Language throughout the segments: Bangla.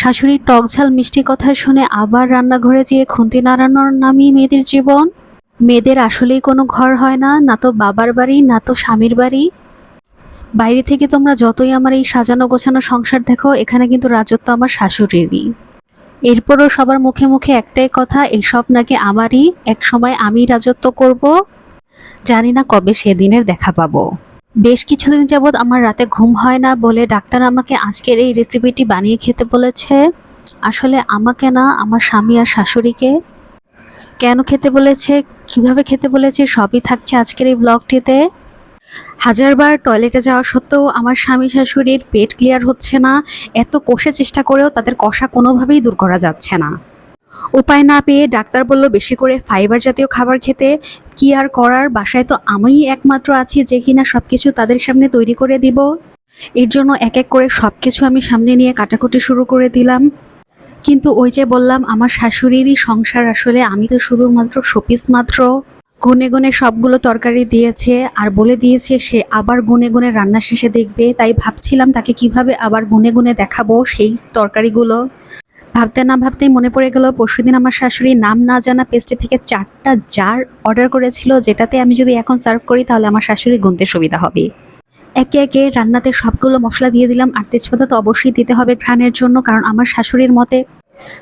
শাশুড়ির টকঝাল মিষ্টি কথা শুনে আবার রান্নাঘরে যেয়ে খুন্তি নাড়ানোর নামই মেয়েদের জীবন। মেয়েদের আসলেই কোনো ঘর হয় না, না তো বাবার বাড়ি না তো স্বামীর বাড়ি। বাইরে থেকে তোমরা যতই আমার এই সাজানো গোছানো সংসার দেখো, এখানে কিন্তু রাজত্ব আমার শাশুড়িরই। এরপরও সবার মুখে মুখে একটাই কথা, এসব নাকি আমারই, এক সময় আমি রাজত্ব করব। জানি না কবে সেদিনের দেখা পাবো। বেশ কিছুদিন যাবৎ আমার রাতে ঘুম হয় না বলে ডাক্তার আমাকে আজকের এই রেসিপিটি বানিয়ে খেতে বলেছে। আসলে আমাকে না, আমার স্বামী আর শাশুড়িকে। কেন খেতে বলেছে, কিভাবে খেতে বলেছে, সবই থাকছে আজকের এই ব্লগটিতে। হাজারবার টয়লেটে যাওয়া সত্ত্বেও আমার স্বামী শাশুড়ির পেট ক্লিয়ার হচ্ছে না। এত কষে চেষ্টা করেও তাদের কষা কোনোভাবেই দূর করা যাচ্ছে না। উপায় না পেয়ে ডাক্তার বলল বেশি করে ফাইবার জাতীয় খাবার খেতে। কি আর করার, বাসায় তো আমিই একমাত্র আছি যে কিনা সবকিছু তাদের সামনে তৈরি করে দিব। এর জন্য এক এক করে সবকিছু আমি সামনে নিয়ে কাটাকুটি শুরু করে দিলাম। কিন্তু ওই যে বললাম, আমার শাশুড়িরই সংসার, আসলে আমি তো শুধুমাত্র শোপিস মাত্র। গুনে গুনে সবগুলো তরকারি দিয়েছে আর বলে দিয়েছে সে আবার গুনে গুনে রান্না শেষে দেখবে। তাই ভাবছিলাম তাকে কিভাবে আবার গুনে গুনে দেখাবো সেই তরকারিগুলো। ভাবতে না ভাবতেই মনে পড়ে গেল পরশুদিন আমার শাশুড়ি নাম না জানা পেস্ট্রি থেকে 4টা জার অর্ডার করেছিল, যেটাতে আমি যদি এখন সার্ভ করি তাহলে আমার শাশুড়ি গুনতে সুবিধা হবে। একে একে রান্নাতে সবগুলো মশলা দিয়ে দিলাম, আর তেজপাতা তো অবশ্যই দিতে হবে ঘ্রাণের জন্য, কারণ আমার শাশুড়ির মতে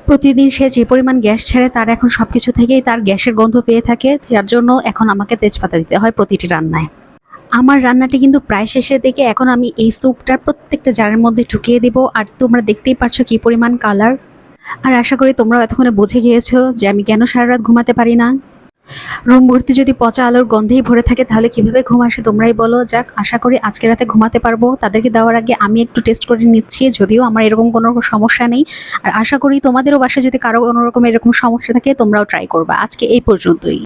প্রতিদিন সে যে পরিমাণ গ্যাস ছাড়ে তার এখন সবকিছু থেকেই তার গ্যাসের গন্ধ পেয়ে থাকে, যার জন্য এখন আমাকে তেজপাতা দিতে হয় প্রতিটি রান্নায়। আমার রান্নাটি কিন্তু প্রায় শেষের দিকে। এখন আমি এই স্যুপটার প্রত্যেকটা জারের মধ্যে ঢুকিয়ে দিব, আর তোমরা দেখতেই পারছো কি পরিমাণ কালার। আর আশা করি তোমরাও এতক্ষণে বুঝে গিয়েছো যে আমি কেন সারা রাত ঘুমাতে পারি না। রুম ভর্তি যদি পচা আলোর গন্ধেই ভরে থাকে তাহলে কিভাবে ঘুম আসে তোমরাই বলো। যাক, আশা করি আজকে রাতে ঘুমাতে পারবো। তাদেরকে দেওয়ার আগে আমি একটু টেস্ট করে নিচ্ছি, যদিও আমার এরকম কোনো সমস্যা নেই। আর আশা করি তোমাদেরও বাসায় যদি কারো কোনোরকম এরকম সমস্যা থাকে তোমরাও ট্রাই করবা। আজকে এই পর্যন্তই।